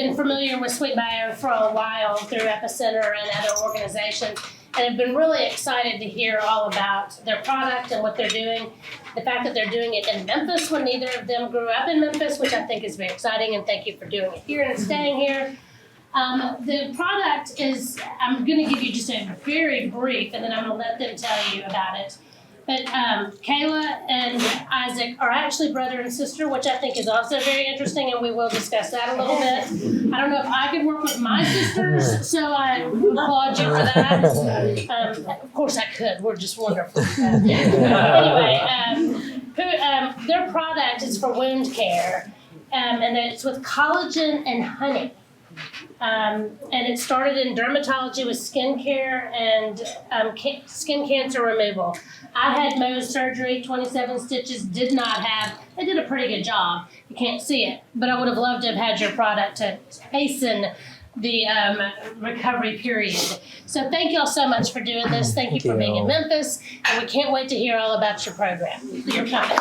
been familiar with SweetBio for a while through Epicenter and other organizations, and have been really excited to hear all about their product and what they're doing. The fact that they're doing it in Memphis when neither of them grew up in Memphis, which I think is very exciting, and thank you for doing it here and staying here. The product is, I'm going to give you just a very brief, and then I'm going to let them tell you about it. But Kayla and Isaac are actually brother and sister, which I think is also very interesting, and we will discuss that a little bit. I don't know if I could work with my sisters, so I applaud you for that. Of course I could. We're just wonderful. Anyway, their product is for wound care, and it's with collagen and honey. And it started in dermatology with skin care and skin cancer removal. I had Mohs surgery, 27 stitches, they did a pretty good job. You can't see it, but I would have loved to have had your product to hasten the recovery period. So thank y'all so much for doing this. Thank you for being in Memphis, and we can't wait to hear all about your program, your product.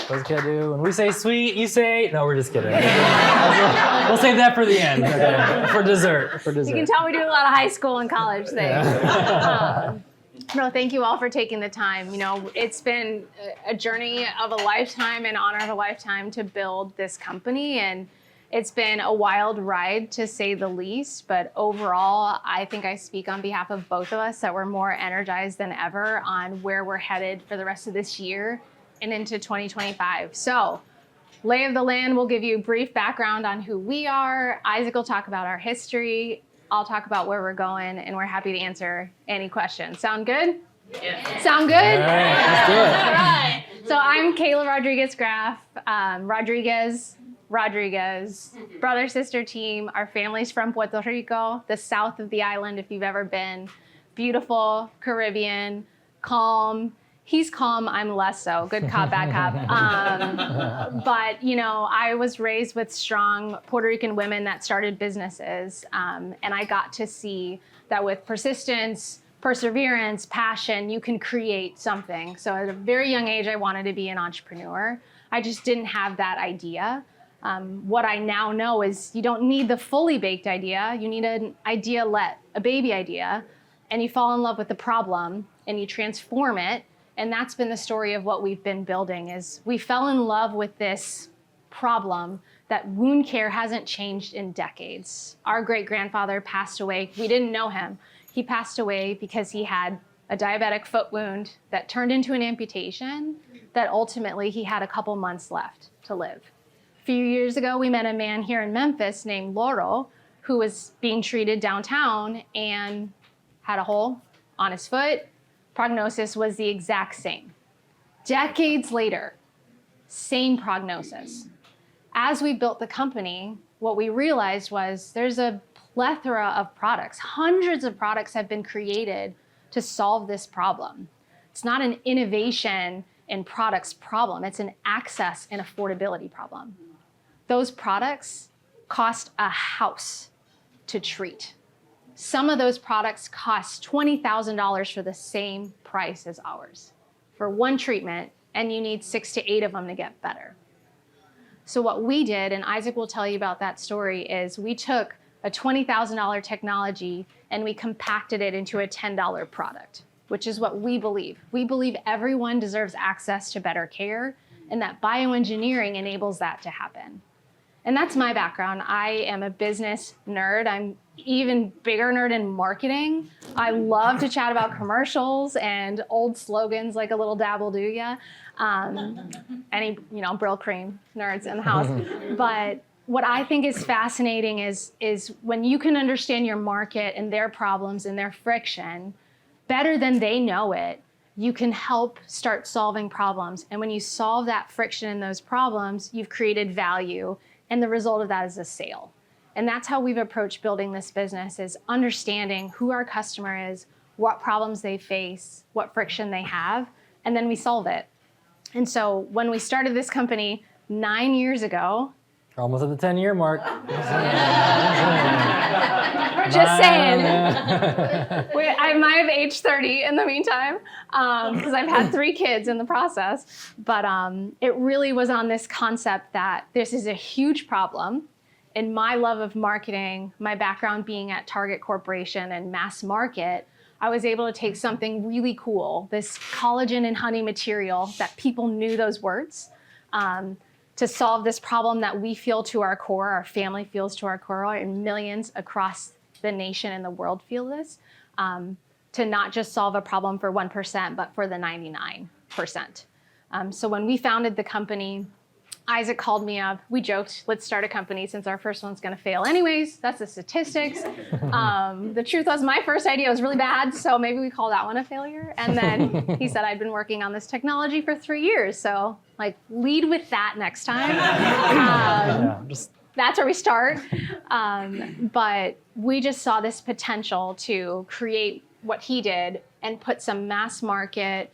Let's get do. When we say sweet, you say no. We're just kidding. We'll save that for the end. Okay. For dessert. You can tell we do a lot of high school and college things. No, thank you all for taking the time. You know, it's been a journey of a lifetime, an honor of a lifetime to build this company, and it's been a wild ride to say the least. But overall, I think I speak on behalf of both of us that we're more energized than ever on where we're headed for the rest of this year and into 2025. So, lay of the land, we'll give you a brief background on who we are. Isaac will talk about our history. I'll talk about where we're going, and we're happy to answer any questions. Sound good? Yeah. Sound good? All right, let's do it. All right. So I'm Kayla Rodriguez-Graff. Rodriguez, brother-sister team. Our family's from Puerto Rico, the south of the island if you've ever been. Beautiful, Caribbean, calm. He's calm, I'm less so. Good cop, bad cop. But, you know, I was raised with strong Puerto Rican women that started businesses. And I got to see that with persistence, perseverance, passion, you can create something. So at a very young age, I wanted to be an entrepreneur. I just didn't have that idea. What I now know is you don't need the fully baked idea. You need an idea-let, a baby idea. And you fall in love with the problem and you transform it. And that's been the story of what we've been building is we fell in love with this problem that wound care hasn't changed in decades. Our great-grandfather passed away. We didn't know him. He passed away because he had a diabetic foot wound that turned into an amputation that ultimately he had a couple months left to live. A few years ago, we met a man here in Memphis named Loro who was being treated downtown and had a hole on his foot. Prognosis was the exact same. Decades later, same prognosis. As we built the company, what we realized was there's a plethora of products. Hundreds of products have been created to solve this problem. It's not an innovation in products problem. It's an access and affordability problem. Those products cost a house to treat. Some of those products cost $20,000 for the same price as ours for one treatment, and you need 6 to 8 of them to get better. So what we did, and Isaac will tell you about that story, is we took a $20,000 technology and we compacted it into a $10 product, which is what we believe. We believe everyone deserves access to better care and that bioengineering enables that to happen. And that's my background. I am a business nerd. I'm even bigger nerd in marketing. I love to chat about commercials and old slogans like a little dabble do ya. Any, Brill Cream nerds in the house. But what I think is fascinating is when you can understand your market and their problems and their friction better than they know it, you can help start solving problems. And when you solve that friction in those problems, you've created value. And the result of that is a sale. And that's how we've approached building this business, is understanding who our customer is, what problems they face, what friction they have, and then we solve it. And so when we started this company 9 years ago, We're almost at the 10-year mark. Just saying. might have aged 30 in the meantime, because I've had 3 kids in the process. But it really was on this concept that this is a huge problem. In my love of marketing, my background being at Target Corporation and mass market, I was able to take something really cool, this collagen and honey material that people knew those words, to solve this problem that we feel to our core, our family feels to our core, and millions across the nation and the world feel this, to not just solve a problem for 1%, but for the 99%. So when we founded the company, Isaac called me up. We joked, let's start a company since our first one's gonna fail anyways. That's the statistics. The truth was my first idea was really bad, so maybe we call that one a failure. And then he said I'd been working on this technology for 3 years, so like lead with that next time. That's where we start. But we just saw this potential to create what he did and put some mass market,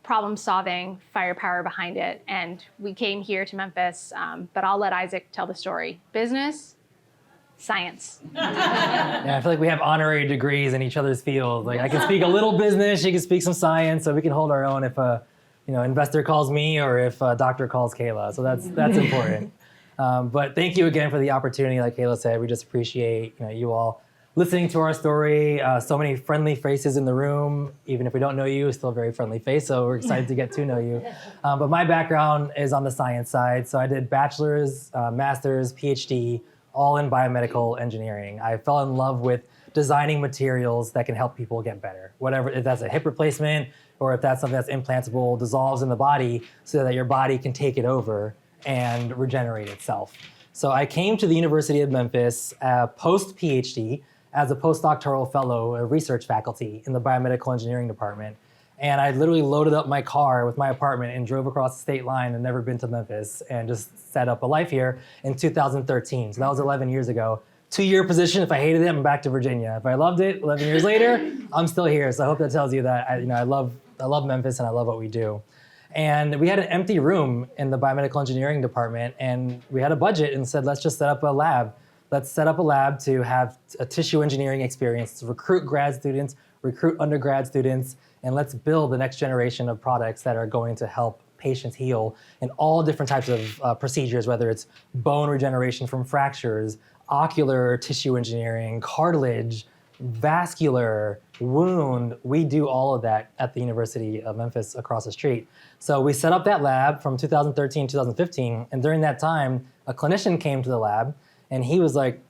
problem solving firepower behind it. And we came here to Memphis, but I'll let Isaac tell the story. Business, science. Yeah, I feel like we have honorary degrees in each other's fields. Like I can speak a little business, she can speak some science, so we can hold our own if a investor calls me or if a doctor calls Kayla. So that's important. But thank you again for the opportunity. Like Kayla said, we just appreciate you all listening to our story. So many friendly faces in the room. Even if we don't know you, it's still a very friendly face. So we're excited to get to know you. But my background is on the science side. So I did bachelor's, master's, PhD, all in biomedical engineering. I fell in love with designing materials that can help people get better. Whatever, if that's a hip replacement or if that's something that's implantable, dissolves in the body so that your body can take it over and regenerate itself. So I came to the University of Memphis post-PhD as a postdoctoral fellow, a research faculty in the biomedical engineering department. And I literally loaded up my car with my apartment and drove across the state line and never been to Memphis and just set up a life here in 2013. So that was 11 years ago. 2-year position. If I hated it, I'm back to Virginia. If I loved it, 11 years later, I'm still here. So I hope that tells you that I love Memphis and I love what we do. And we had an empty room in the biomedical engineering department, and we had a budget and said, let's just set up a lab. Let's set up a lab to have a tissue engineering experience, to recruit grad students, recruit undergrad students, and let's build the next generation of products that are going to help patients heal in all different types of procedures, whether it's bone regeneration from fractures, ocular tissue engineering, cartilage, vascular, wound. We do all of that at the University of Memphis across the street. So we set up that lab from 2013, 2015, and during that time, a clinician came to the lab, and he was like,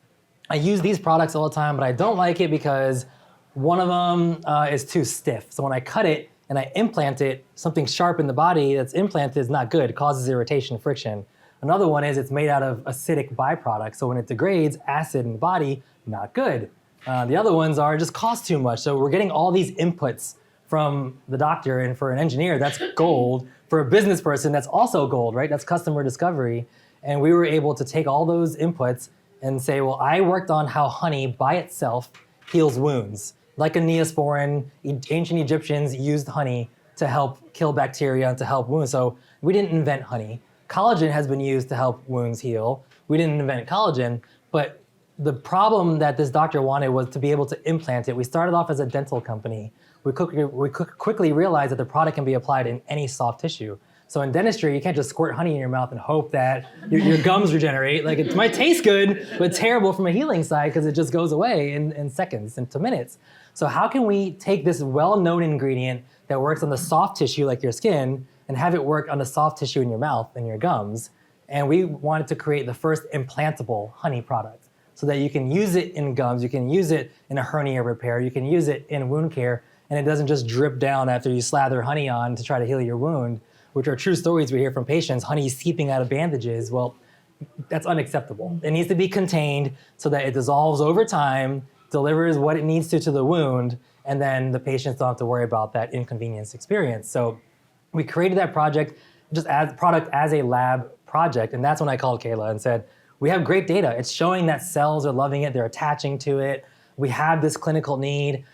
I use these products all the time, but I don't like it because one of them is too stiff. So when I cut it and I implant it, something sharp in the body that's implanted is not good. It causes irritation, friction. Another one is it's made out of acidic byproducts. So when it degrades, acid in the body, not good. The other ones are just cost too much. So we're getting all these inputs from the doctor, and for an engineer, that's gold. For a business person, that's also gold, right? That's customer discovery. And we were able to take all those inputs and say, well, I worked on how honey by itself heals wounds. Like a Neosporin, ancient Egyptians used honey to help kill bacteria and to help wounds. So we didn't invent honey. Collagen has been used to help wounds heal. We didn't invent collagen, but the problem that this doctor wanted was to be able to implant it. We started off as a dental company. We quickly realized that the product can be applied in any soft tissue. So in dentistry, you can't just squirt honey in your mouth and hope that your gums regenerate. Like it might taste good, but terrible from a healing side because it just goes away in seconds, into minutes. So how can we take this well-known ingredient that works on the soft tissue like your skin and have it work on the soft tissue in your mouth and your gums? And we wanted to create the first implantable honey product so that you can use it in gums, you can use it in a hernia repair, you can use it in wound care, and it doesn't just drip down after you slather honey on to try to heal your wound, which are true stories we hear from patients. Honey seeping out of bandages. Well, that's unacceptable. It needs to be contained so that it dissolves over time, delivers what it needs to the wound, and then the patients don't have to worry about that inconvenience experience. So we created that product as a lab project, and that's when I called Kayla and said, we have great data. It's showing that cells are loving it, they're attaching to it. We have this clinical need.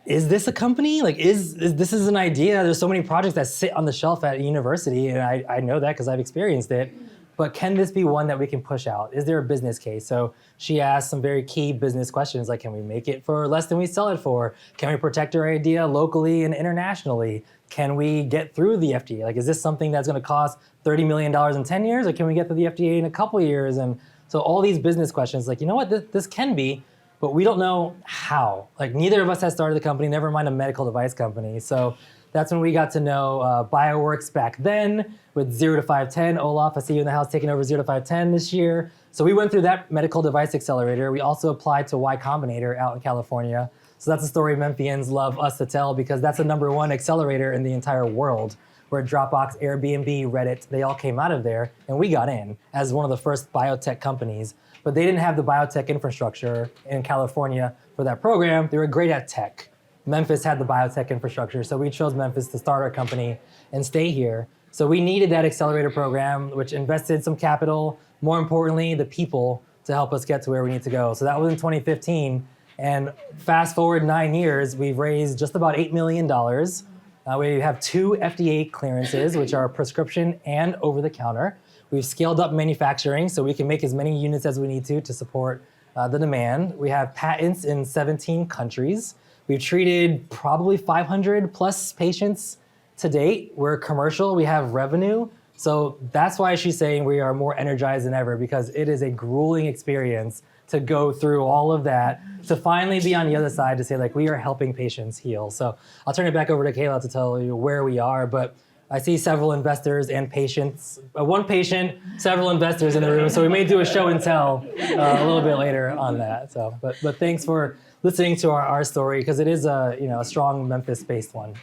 Is this a company? Like, is this is an idea? There's so many projects that sit on the shelf at a university, and I know that because I've experienced it. but can this be one that we can push out? Is there a business case? So she asked some very key business questions like, can we make it for less than we sell it for? Can we protect our idea locally and internationally? Can we get through the FDA? Like, is this something that's going to cost $30 million in 10 years, or can we get through the FDA in a couple of years? And so all these business questions, like, you know what, this can be, but we don't know how. Like, neither of us has started the company, never mind a medical device company. So that's when we got to know BioWorks back then with 0 to 510. Olaf, I see you in the house taking over 0 to 510 this year. So we went through that medical device accelerator. We also applied to Y Combinator out in California. So that's a story Memphians love us to tell, because that's the #1 accelerator in the entire world, where Dropbox, Airbnb, Reddit, they all came out of there, and we got in as one of the first biotech companies. But they didn't have the biotech infrastructure in California for that program. They were great at tech. Memphis had the biotech infrastructure, so we chose Memphis to start our company and stay here. So we needed that accelerator program, which invested some capital, more importantly, the people, to help us get to where we need to go. So that was in 2015. And fast forward 9 years, we've raised just about $8 million. We have 2 FDA clearances, which are prescription and over-the-counter. We've scaled up manufacturing so we can make as many units as we need to support the demand. We have patents in 17 countries. We've treated probably 500 plus patients to date. We're commercial, we have revenue. So that's why she's saying we are more energized than ever, because it is a grueling experience to go through all of that, to finally be on the other side, to say, like, we are helping patients heal. So I'll turn it back over to Kayla to tell you where we are, but I see several investors and patients, one patient, several investors in the room, so we may do a show and tell a little bit later on that. So, but thanks for listening to our story, because it is a strong Memphis-based one.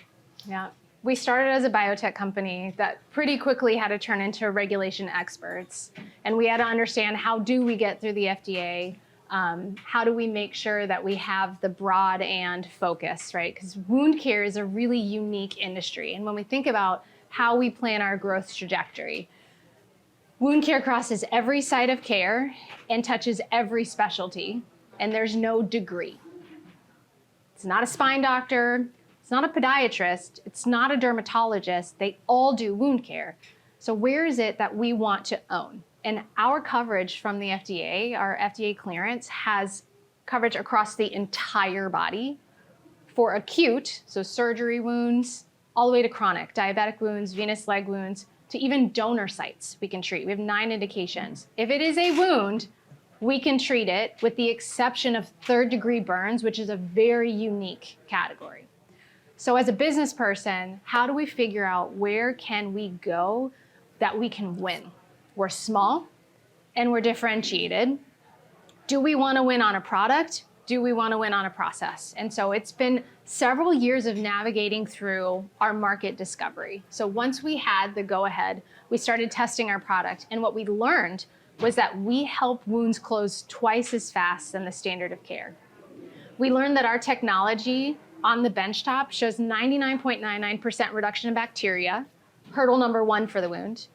Yeah. We started as a biotech company that pretty quickly had to turn into regulation experts. And we had to understand, how do we get through the FDA? How do we make sure that we have the broad and focus, right? Because wound care is a really unique industry. And when we think about how we plan our growth trajectory, wound care crosses every site of care and touches every specialty, and there's no degree. It's not a spine doctor. It's not a podiatrist, it's not a dermatologist, they all do wound care. So where is it that we want to own? And our coverage from the FDA, our FDA clearance, has coverage across the entire body for acute, so surgery wounds, all the way to chronic, diabetic wounds, venous leg wounds, to even donor sites we can treat. We have 9 indications. If it is a wound, we can treat it, with the exception of 3rd-degree burns, which is a very unique category. So as a business person, how do we figure out where can we go that we can win? We're small and we're differentiated. Do we want to win on a product? Do we want to win on a process? And so it's been several years of navigating through our market discovery. So once we had the go-ahead, we started testing our product. And what we learned was that we help wounds close twice as fast than the standard of care. We learned that our technology on the benchtop shows 99.99% reduction in bacteria, hurdle #1 for the wound.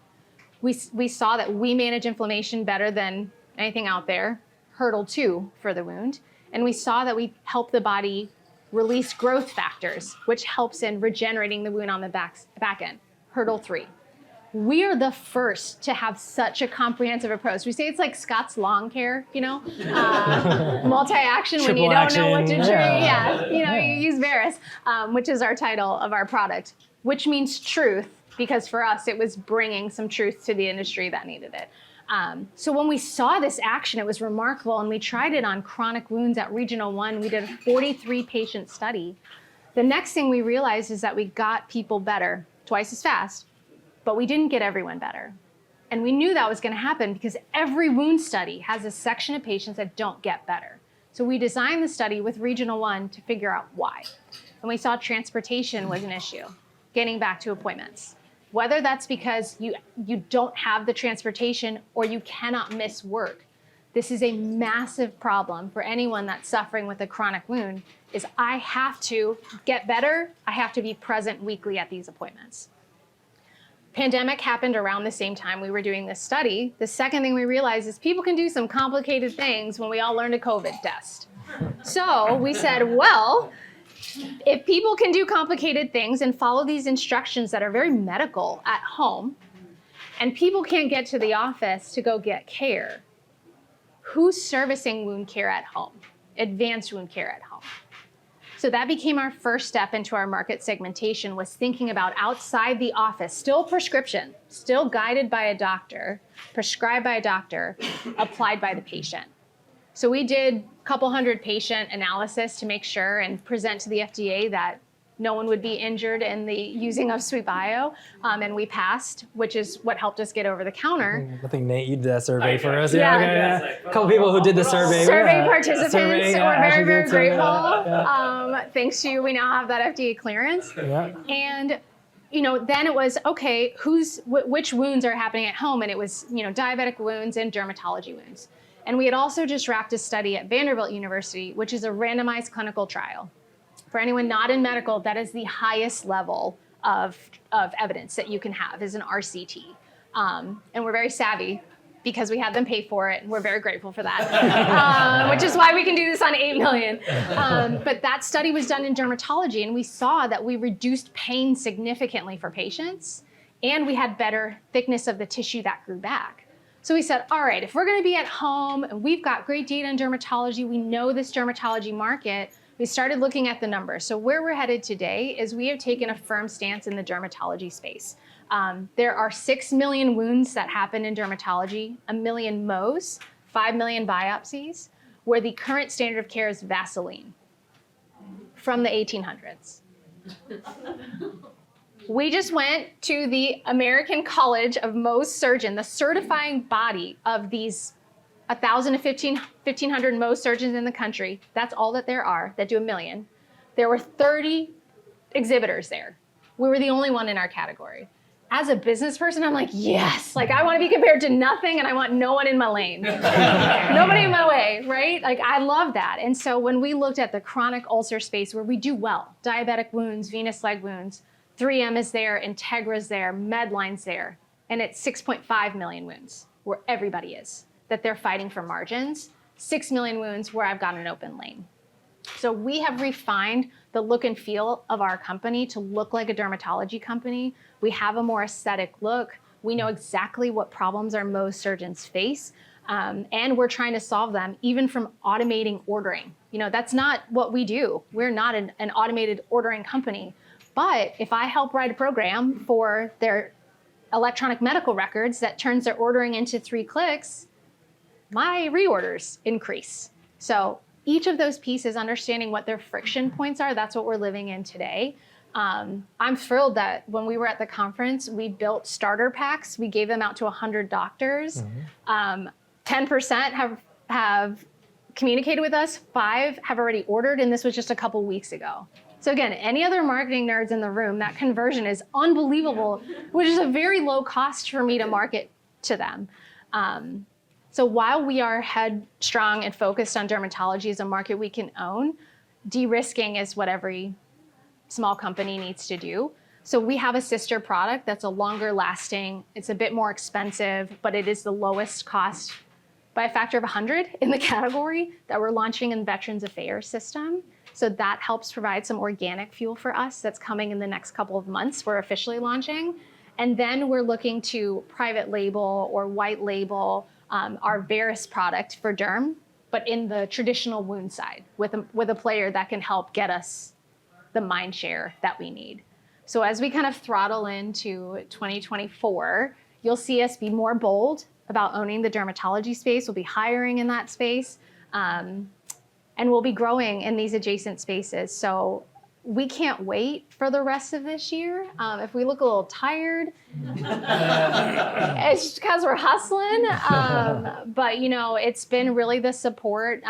We saw that we manage inflammation better than anything out there, hurdle 2 for the wound. And we saw that we help the body release growth factors, which helps in regenerating the wound on the back end, hurdle 3. We are the first to have such a comprehensive approach. We say it's like Scott's lawn care, multi-action when you don't know what to treat. Yeah, you use VERIS, which is our title of our product, which means truth, because for us, it was bringing some truth to the industry that needed it. So when we saw this action, it was remarkable, and we tried it on chronic wounds at Regional 1. We did a 43-patient study. The next thing we realized is that we got people better twice as fast, but we didn't get everyone better. And we knew that was going to happen because every wound study has a section of patients that don't get better. So we designed the study with Regional 1 to figure out why. And we saw transportation was an issue, getting back to appointments. Whether that's because you don't have the transportation or you cannot miss work. This is a massive problem for anyone that's suffering with a chronic wound, is I have to get better, I have to be present weekly at these appointments. Pandemic happened around the same time we were doing this study. The second thing we realized is people can do some complicated things when we all learned a COVID test. So we said, well, if people can do complicated things and follow these instructions that are very medical at home, and people can't get to the office to go get care. Who's servicing wound care at home? Advanced wound care at home. So that became our first step into our market segmentation, was thinking about outside the office, still prescription, still guided by a doctor, prescribed by a doctor, applied by the patient. So we did a couple hundred patient analysis to make sure and present to the FDA that no one would be injured in the using of SweetBio, and we passed, which is what helped us get over the counter. I think Nate, you did that survey for us. Yeah. Okay. A couple people who did the survey. Survey participants, Survey, yeah, we're very, Ashley very did survey, grateful. yeah. Thanks to you, we now have that FDA clearance. Yeah. And then it was, okay, which wounds are happening at home? And it was, diabetic wounds and dermatology wounds. And we had also just wrapped a study at Vanderbilt University, which is a randomized clinical trial. For anyone not in medical, that is the highest level of evidence that you can have, is an RCT. And we're very savvy because we had them pay for it, and we're very grateful for that, which is why we can do this on 8 million. But that study was done in dermatology, and we saw that we reduced pain significantly for patients, and we had better thickness of the tissue that grew back. So we said, all right, if we're gonna be at home, and we've got great data in dermatology, we know this dermatology market, we started looking at the numbers. So where we're headed today is we have taken a firm stance in the dermatology space. There are 6 million wounds that happen in dermatology, 1 million Mohs, 5 million biopsies, where the current standard of care is Vaseline from the 1800s. We just went to the American College of Mohs Surgeon, the certifying body of these 1,000 to 1,500 Mohs surgeons in the country. That's all that there are that do 1 million. There were 30 exhibitors there. We were the only one in our category. As a business person, I'm like, yes, I want to be compared to nothing, and I want no one in my lane. Nobody in my way, right? I love that. And so when we looked at the chronic ulcer space where we do well, diabetic wounds, venous leg wounds, 3M is there, Integra's there, Medline's there, and it's 6.5 million wounds where everybody is, that they're fighting for margins, 6 million wounds where I've got an open lane. So we have refined the look and feel of our company to look like a dermatology company. We have a more aesthetic look. We know exactly what problems our Mohs surgeons face, and we're trying to solve them even from automating ordering. That's not what we do. We're not an automated ordering company. But if I help write a program for their electronic medical records that turns their ordering into 3 clicks, my reorders increase. So each of those pieces, understanding what their friction points are, that's what we're living in today. I'm thrilled that when we were at the conference, we built starter packs. We gave them out to 100 doctors. 10% have communicated with us, 5 have already ordered, and this was just a couple weeks ago. So again, any other marketing nerds in the room, that conversion is unbelievable, which is a very low cost for me to market to them. So while we are headstrong and focused on dermatology as a market we can own, de-risking is what every small company needs to do. So we have a sister product that's a longer lasting, it's a bit more expensive, but it is the lowest cost by a factor of 100 in the category that we're launching in Veterans Affairs system. So that helps provide some organic fuel for us that's coming in the next couple of months. We're officially launching. And then we're looking to private label or white label our VERIS product for derm, but in the traditional wound side with a player that can help get us the mind share that we need. So as we kind of throttle into 2024, you'll see us be more bold about owning the dermatology space. We'll be hiring in that space, and we'll be growing in these adjacent spaces. So we can't wait for the rest of this year. If we look a little tired, it's just because we're hustling. But it's been really the support.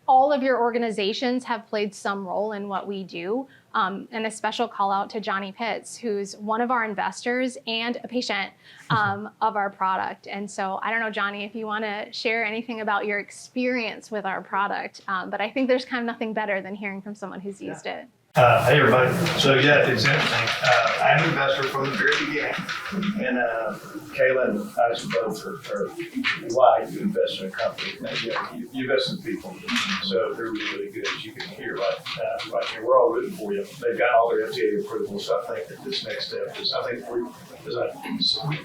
All of your organizations have played some role in what we do. And a special call out to Johnny Pitts, who's one of our investors and a patient of our product. And so I don't know, Johnny, if you want to share anything about your experience with our product, but I think there's kind of nothing better than hearing from someone who's used it. Hey everybody. So yeah, it's interesting. I'm an investor from the very beginning, and Kayla and I both are why you invest in a company. And, you invest in people, so they're really good. As you can hear right here, we're all rooting for you. They've got all their FDA approval, so I think that this next step is. I think we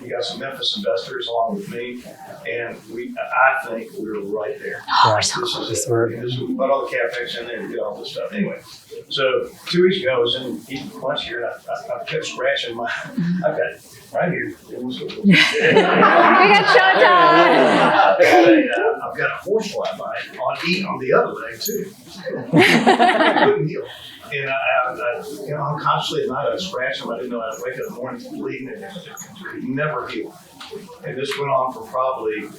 got some Memphis investors along with me, and I think we're right there. Yeah. This is we put all the capex in there to get all this stuff. Anyway, so 2 weeks ago I was in eating lunch here, and I kept scratching my. I've got it right here. We got showtime. I've got a horsefly bite on the other leg too. I couldn't heal. And I unconsciously at night I'd scratch them. I didn't know I'd wake up in the morning bleeding, and it could never heal. And this went on for probably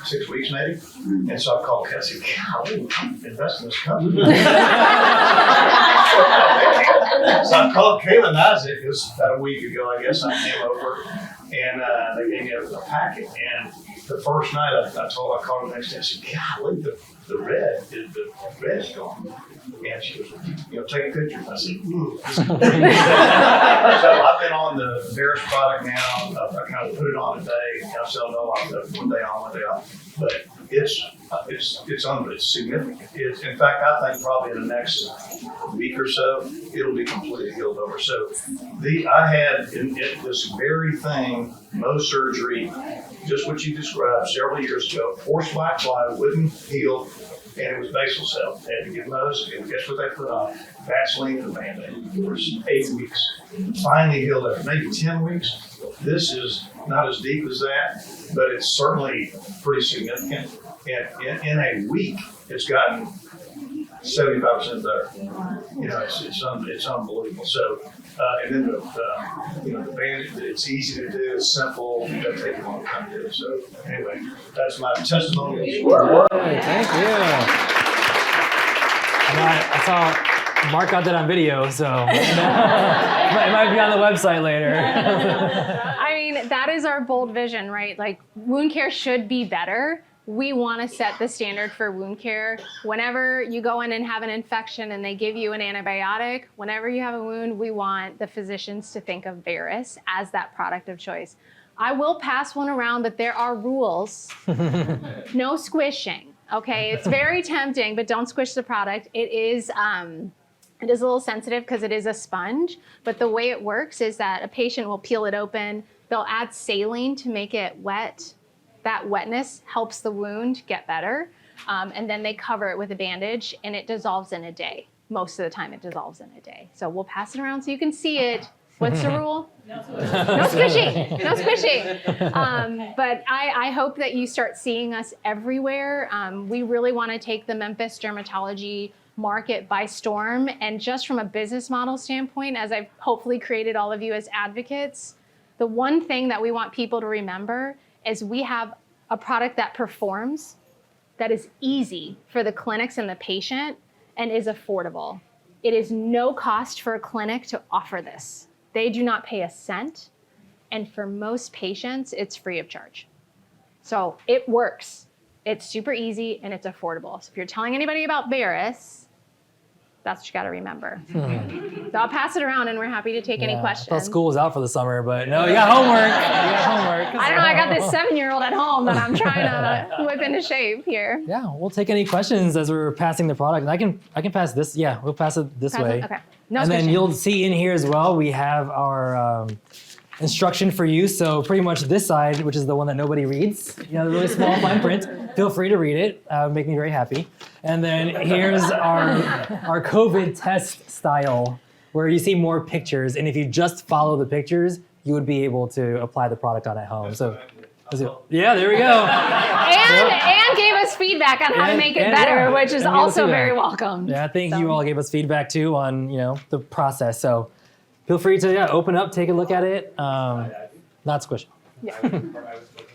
6 weeks maybe. And so I called Cassie, golly, I'm investing in this company. So I called Kayla and Isaac. It was about a week ago, I guess. I came over, and they gave me a packet. And the first night I called her the next day. I said, golly, the red's gone. And she goes, take a picture. I said, So I've been on the VERIS product now. I kind of put it on a day. I sell no on one day on, one day off. But it's significant. In fact, I think probably in the next week or so, it'll be completely healed over. So I had in this very thing, Mohs surgery, just what you described several years ago. Horse black fly wouldn't heal. And it was basal cell. They had to get Mohs, and guess what they put on? Vaseline and Band-Aid for 8 weeks. Finally healed after maybe 10 weeks. This is not as deep as that, but it's certainly pretty significant. And in a week, it's gotten 75% better. It's unbelievable. So, and then the Band-Aid, it's easy to do, it's simple, it doesn't take a long time to do. So anyway, that's my testimony. Thank you. I saw Mark got that on video, so it might be on the website later. I mean, that is our bold vision, right? Like, wound care should be better. We want to set the standard for wound care. Whenever you go in and have an infection and they give you an antibiotic, whenever you have a wound, we want the physicians to think of VERIS as that product of choice. I will pass one around, but there are rules. No squishing, okay? It's very tempting, but don't squish the product. It is a little sensitive because it is a sponge, but the way it works is that a patient will peel it open. They'll add saline to make it wet. That wetness helps the wound get better, and then they cover it with a bandage, and it dissolves in a day. Most of the time, it dissolves in a day. So we'll pass it around so you can see it. What's the rule? No squishing. No squishing. But I hope that you start seeing us everywhere. We really want to take the Memphis dermatology market by storm, and just from a business model standpoint, as I've hopefully created all of you as advocates, the one thing that we want people to remember is we have a product that performs, that is easy for the clinics and the patient, and is affordable. It is no cost for a clinic to offer this. They do not pay a cent, and for most patients, it's free of charge. So it works. It's super easy, and it's affordable. So if you're telling anybody about VERIS, that's what you got to remember. So I'll pass it around, and we're happy to take any questions. I thought school was out for the summer, but no, you got homework. I don't know. I got this 7-year-old at home that I'm trying to whip into shape here. Yeah, we'll take any questions as we're passing the product. And I can pass this. Yeah, we'll pass it this way. Okay. No and switching. then you'll see in here as well, we have our instruction for you. So pretty much this side, which is the one that nobody reads, the really small fine print, feel free to read it. Make me very happy. And then here's our COVID test style, where you see more pictures. And if you just follow the pictures, you would be able to apply the product on at home. So, yeah, there we go. And gave us feedback on how to make it better, which is also very welcome. Yeah, I think you all gave us feedback too on the process. So feel free to open up, take a look at it. Not squishy.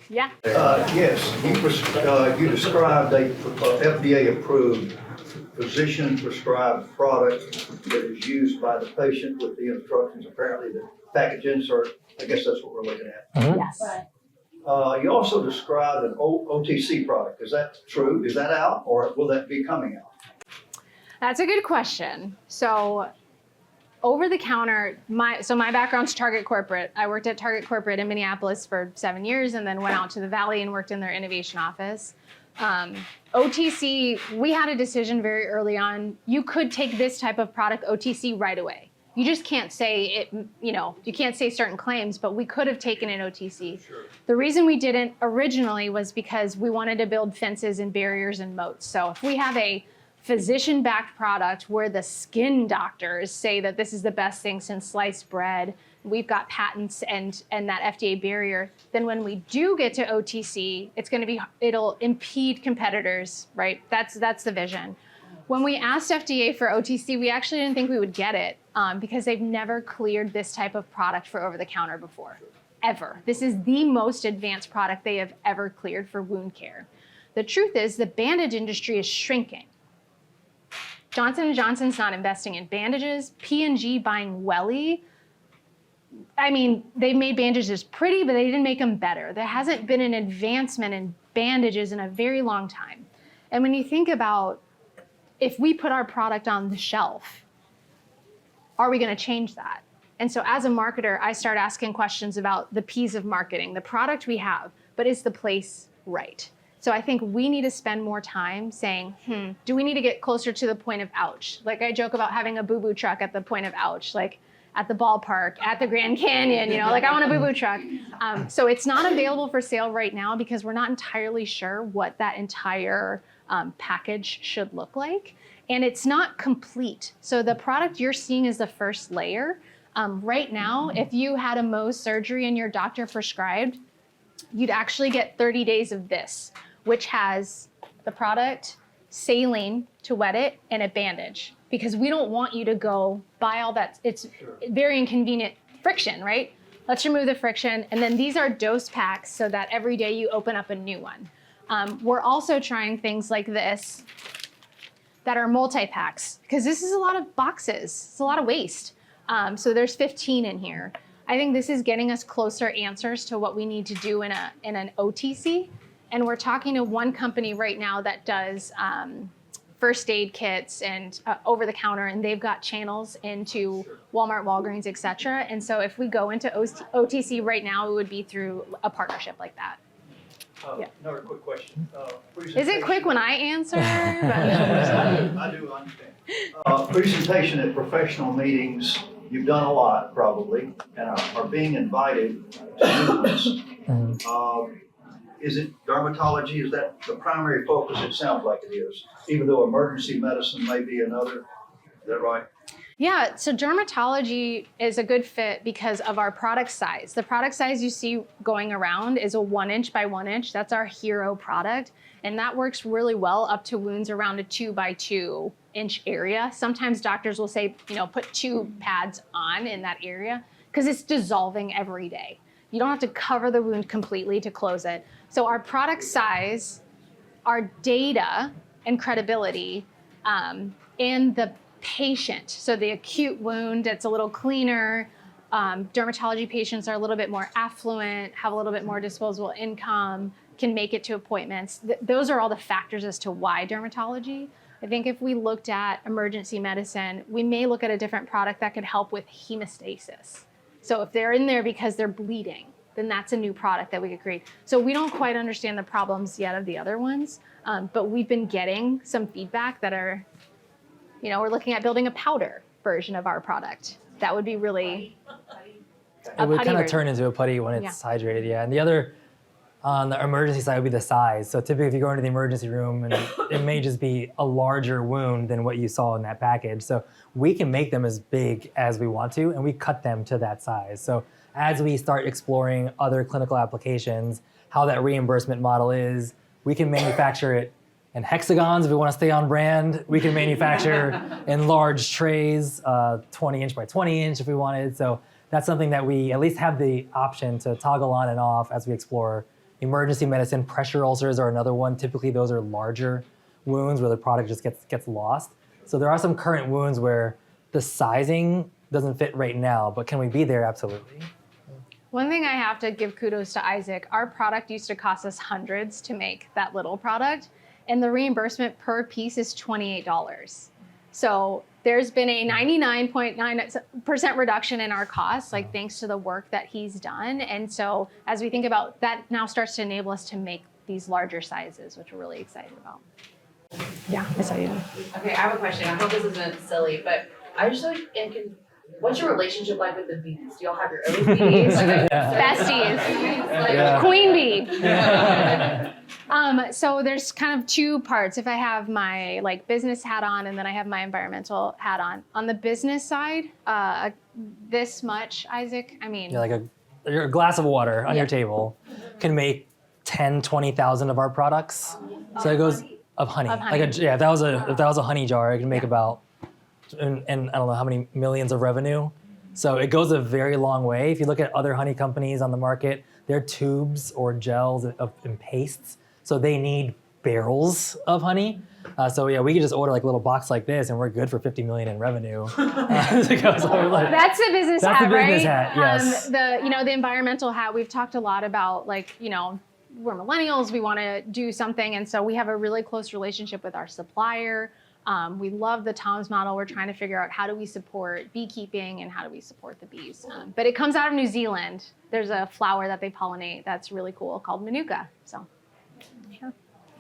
Yeah. Yes, you described a FDA-approved physician-prescribed product that is used by the patient with the instructions, apparently the package insert. I guess that's what we're looking at. Mm-hmm. Yes. You also described an OTC product. Is that true? Is that out, or will that be coming out? That's a good question. So over the counter, my background's Target Corporate. I worked at Target Corporate in Minneapolis for 7 years and then went out to the Valley and worked in their innovation office. OTC, we had a decision very early on. You could take this type of product OTC right away. You just can't say it, you can't say certain claims, but we could have taken it OTC. Sure. The reason we didn't originally was because we wanted to build fences and barriers and moats. So if we have a physician-backed product where the skin doctors say that this is the best thing since sliced bread, we've got patents and that FDA barrier, then when we do get to OTC, it'll impede competitors, right? That's the vision. When we asked FDA for OTC, we actually didn't think we would get it because they've never cleared this type of product for over-the-counter before, ever. This is the most advanced product they have ever cleared for wound care. The truth is the bandage industry is shrinking. Johnson & Johnson's not investing in bandages. P&G buying Welly. I mean, they've made bandages pretty, but they didn't make them better. There hasn't been an advancement in bandages in a very long time. And when you think about if we put our product on the shelf, are we going to change that? And so as a marketer, I start asking questions about the P's of marketing, the product we have, but is the place right? So I think we need to spend more time saying, do we need to get closer to the point of ouch? Like I joke about having a boo-boo truck at the point of ouch, like at the ballpark, at the Grand Canyon, like I want a boo-boo truck. So it's not available for sale right now because we're not entirely sure what that entire package should look like. And it's not complete. So the product you're seeing is the first layer. Right now, if you had a Mohs surgery and your doctor prescribed, you'd actually get 30 days of this, which has the product, saline to wet it, and a bandage. Because we don't want you to go buy all that. It's very inconvenient friction, right? Let's remove the friction. And then these are dose packs so that every day you open up a new one. We're also trying things like this that are multi-packs because this is a lot of boxes. It's a lot of waste. So there's 15 in here. I think this is getting us closer answers to what we need to do in an OTC. And we're talking to one company right now that does first aid kits and over the counter, and they've got channels into Walmart, Walgreens, et cetera. And so if we go into OTC right now, it would be through a partnership like that. Yeah. Another quick question. Is it quick when I answer? I do understand. Presentation at professional meetings, you've done a lot probably, and are being invited to new ones. Is it dermatology? Is that the primary focus? It sounds like it is, even though emergency medicine may be another. Is that right? Yeah, so dermatology is a good fit because of our product size. The product size you see going around is a 1 inch by 1 inch. That's our hero product. And that works really well up to wounds around a 2 by 2 inch area. Sometimes doctors will say, put 2 pads on in that area because it's dissolving every day. You don't have to cover the wound completely to close it. So our product size, our data and credibility, and the patient. So the acute wound, it's a little cleaner. Dermatology patients are a little bit more affluent, have a little bit more disposable income, can make it to appointments. Those are all the factors as to why dermatology. I think if we looked at emergency medicine, we may look at a different product that could help with hemostasis. So if they're in there because they're bleeding, then that's a new product that we could create. So we don't quite understand the problems yet of the other ones, but we've been getting some feedback that are, we're looking at building a powder version of our product. That would be really It would kind of turn into a putty when it's hydrated, yeah. And the other, on the emergency side, would be the size. So typically if you go into the emergency room, and it may just be a larger wound than what you saw in that package. So we can make them as big as we want to, and we cut them to that size. So as we start exploring other clinical applications, how that reimbursement model is, we can manufacture it in hexagons if we want to stay on brand. We can manufacture in large trays, 20 inch by 20 inch if we wanted. So that's something that we at least have the option to toggle on and off as we explore emergency medicine. Pressure ulcers are another one. Typically those are larger wounds where the product just gets lost. So there are some current wounds where the sizing doesn't fit right now, but can we be there? Absolutely. One thing I have to give kudos to Isaac, our product used to cost us hundreds to make that little product, and the reimbursement per piece is $28. So there's been a 99.9% reduction in our costs, like thanks to the work that he's done. And so as we think about that, now starts to enable us to make these larger sizes, which we're really excited about. Yeah, I saw you. Okay, I have a question. I hope this isn't silly, but I just like what's your relationship like with the bees? Do y'all have your own bees? Besties. Yeah. Queen bee. So there's kind of two parts. If I have my like business hat on and then I have my environmental hat on. On the business side, this much, Isaac, I mean. Yeah, like a glass of water on your table can make 10, 20,000 of our products. So it goes of honey. Of honey. Like if that was a honey jar, it can make about, and I don't know how many millions of revenue. So it goes a very long way. If you look at other honey companies on the market, they're tubes or gels and pastes. So they need barrels of honey. So yeah, we could just order like a little box like this and we're good for 50 million in revenue. That's the business That's hat, the business right? hat, yes. The environmental hat, we've talked a lot about like, we're millennials, we want to do something. And so we have a really close relationship with our supplier. We love the Tom's model. We're trying to figure out how do we support beekeeping and how do we support the bees. But it comes out of New Zealand. There's a flower that they pollinate that's really cool called Manuka. So, yeah.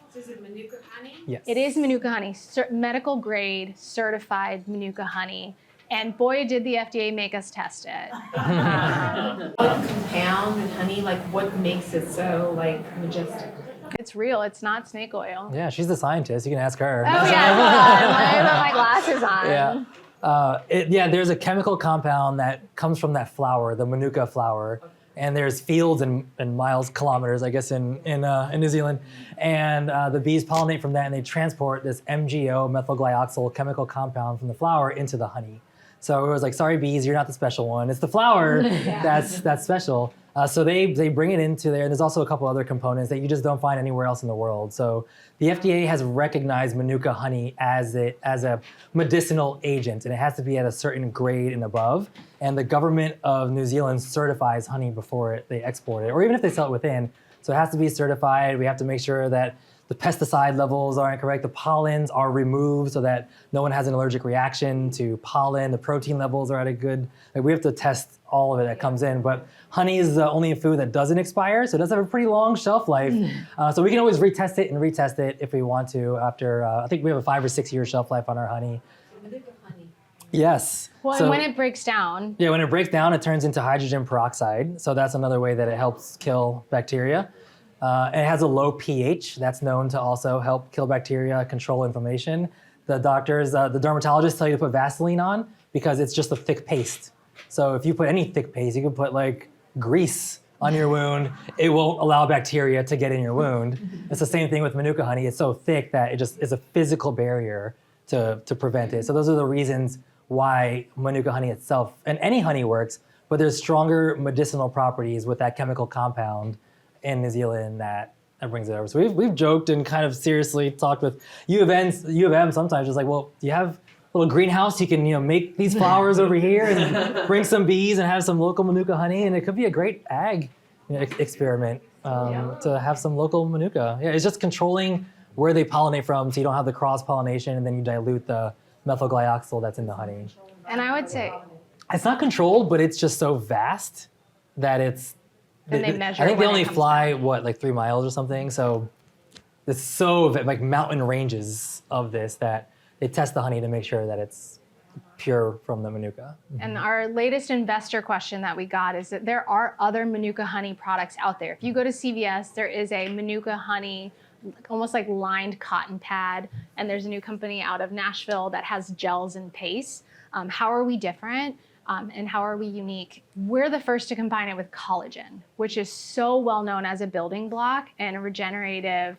So is it Manuka honey? Yes. It is Manuka honey, medical grade certified Manuka honey. And boy, did the FDA make us test it. What compound in honey, like what makes it so like majestic? It's real. It's not snake oil. Yeah, she's the scientist. You can ask her. Oh yeah, hold on. Let me put my glasses on. Yeah. There's a chemical compound that comes from that flower, the Manuka flower, and there's fields and miles, kilometers, I guess, in New Zealand, and the bees pollinate from that, and they transport this MgO methylglyoxal chemical compound from the flower into the honey. So it was like, sorry bees, you're not the special one. It's the flower that's special. So they bring it into there. And there's also a couple other components that you just don't find anywhere else in the world. So the FDA has recognized Manuka honey as a medicinal agent, and it has to be at a certain grade and above. And the government of New Zealand certifies honey before they export it, or even if they sell it within. So it has to be certified. We have to make sure that the pesticide levels are incorrect, the pollens are removed so that no one has an allergic reaction to pollen, the protein levels are at a good, we have to test all of it that comes in, but honey is the only food that doesn't expire, so it does have a pretty long shelf life. So we can always retest it if we want to after, I think we have a 5 or 6 year shelf life on our honey. Manuka honey. Yes. Well, and when it breaks down. Yeah, when it breaks down, it turns into hydrogen peroxide, so that's another way that it helps kill bacteria. And it has a low pH that's known to also help kill bacteria, control inflammation. The doctors, the dermatologists tell you to put Vaseline on because it's just a thick paste. So if you put any thick paste, you can put like grease on your wound. It won't allow bacteria to get in your wound. It's the same thing with Manuka honey. It's so thick that it just is a physical barrier to prevent it. So those are the reasons why Manuka honey itself, and any honey works, but there's stronger medicinal properties with that chemical compound in New Zealand that brings it over. So we've joked and kind of seriously talked with U of M sometimes, just like, well, do you have a little greenhouse you can make these flowers over here and bring some bees and have some local Manuka honey, and it could be a great ag experiment to have some local Manuka. Yeah, it's just controlling where they pollinate from so you don't have the cross pollination and then you dilute the methylglyoxal that's in the honey. And I would say it's not controlled, but it's just so vast that it's. And they measure I think they when it only comes fly, down. like 3 miles or something. So it's so like mountain ranges of this that they test the honey to make sure that it's pure from the Manuka. And our latest investor question that we got is that there are other Manuka honey products out there. If you go to CVS, there is a Manuka honey, almost like lined cotton pad. And there's a new company out of Nashville that has gels and pastes. How are we different? And how are we unique? We're the first to combine it with collagen, which is so well known as a building block and a regenerative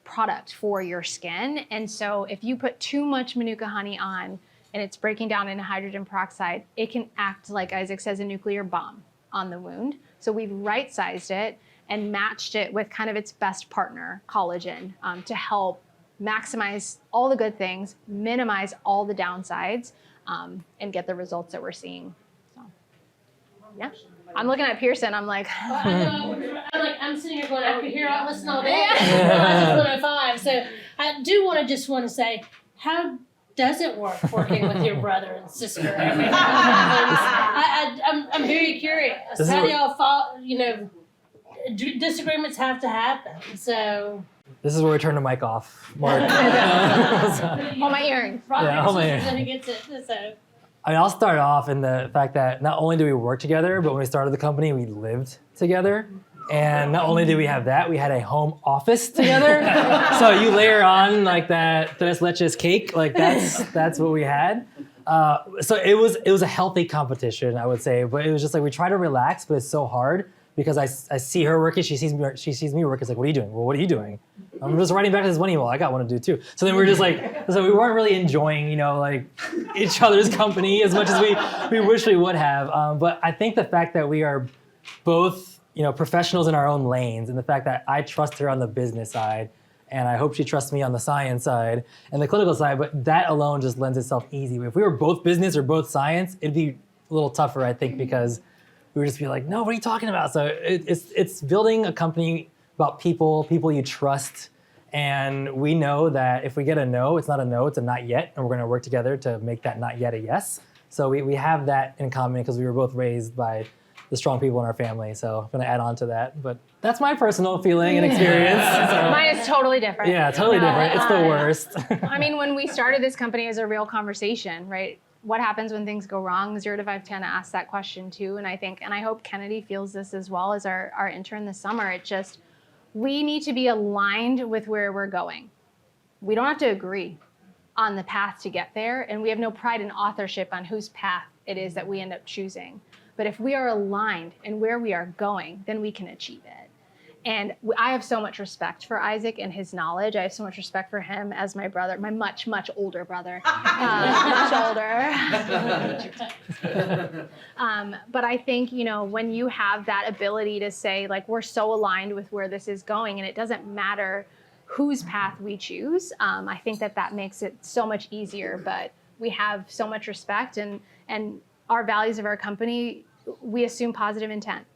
product for your skin. And so if you put too much Manuka honey on and it's breaking down into hydrogen peroxide, it can act, like Isaac says, a nuclear bomb on the wound. So we've right-sized it and matched it with kind of its best partner, collagen, to help maximize all the good things, minimize all the downsides, and get the results that we're seeing. So, yeah. I'm looking at Pearson. I'm like, I'm sitting here going, I could hear listen all day. 105. So I do want to say, how does it work working with your brother and sister? I'm very curious. This is How do what- y'all fall? Disagreements have to happen. So This is where we turn the mic off, Mark. Hold my earrings. brother Yeah, and oh, man. sister, who gets it? So I mean, I'll start off in the fact that not only do we work together, but when we started the company, we lived together. And not only did we have that, we had a home office together. So you layer on like that tres leches cake, like that's what we had. So it was a healthy competition, I would say. But it was just like we try to relax, but it's so hard because I see her working, she sees me work. It's like, what are you doing? Well, what are you doing? I'm just writing back to this one email. I got one to do too. So then we're just like, so we weren't really enjoying, like each other's company as much as we wish we would have. But I think the fact that we are both, professionals in our own lanes, and the fact that I trust her on the business side, and I hope she trusts me on the science side and the clinical side, but that alone just lends itself easy. If we were both business or both science, it'd be a little tougher, I think, because we would just be like, no, what are you talking about? So it's building a company about people you trust. And we know that if we get a no, it's not a no, it's a not yet. And we're going to work together to make that not yet a yes. So we have that in common because we were both raised by the strong people in our family. So I'm going to add on to that. But that's my personal feeling and experience. So, Mine is totally different. yeah, totally different. It's the worst. I mean, when we started this company, it was a real conversation, right? What happens when things go wrong? 0 to 510 asked that question too. And I hope Kennedy feels this as well as our intern this summer. It just, we need to be aligned with where we're going. We don't have to agree on the path to get there. And we have no pride in authorship on whose path it is that we end up choosing. But if we are aligned in where we are going, then we can achieve it. And I have so much respect for Isaac and his knowledge. I have so much respect for him as my brother, my much, much older brother, much older. But I think, when you have that ability to say, like, we're so aligned with where this is going, and it doesn't matter whose path we choose, I think that makes it so much easier. But we have so much respect, and our values of our company, we assume positive intent.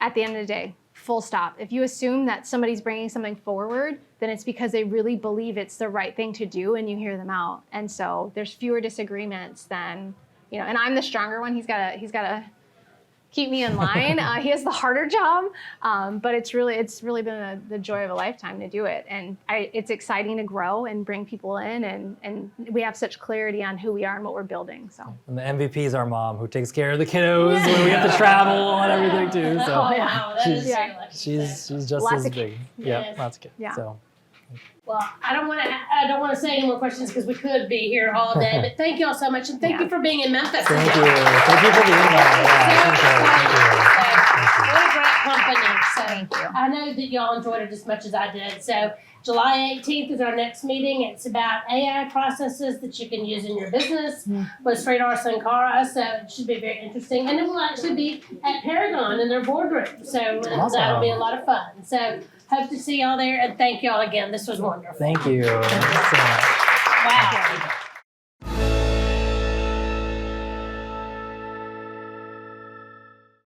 At the end of the day, full stop. If you assume that somebody's bringing something forward, then it's because they really believe it's the right thing to do, and you hear them out. And so there's fewer disagreements than, and I'm the stronger one. He's got to keep me in line. He has the harder job, but it's really been the joy of a lifetime to do it. And it's exciting to grow and bring people in, and we have such clarity on who we are and what we're building. So. And the MVP is our mom, who takes care of the kiddos when we have to travel and everything too. So oh wow, that is very lucky. she's just Lots as of big. Yes. Yeah, lots of kids. Yeah. So Well, I don't want to say any more questions because we could be here all day. But thank you all so much, and thank you for being in Memphis. thank you for the invite. What a great company. So Thank you. I know that y'all enjoyed it as much as I did. So July 18th is our next meeting. It's about AI processes that you can use in your business with Sridhar Sankara. So it should be very interesting. And it will actually be at Paragon in their boardroom. So that'll be a lot of fun. So hope to see y'all there. And thank y'all again. This was wonderful. Thank you. Thank you so much. Wow.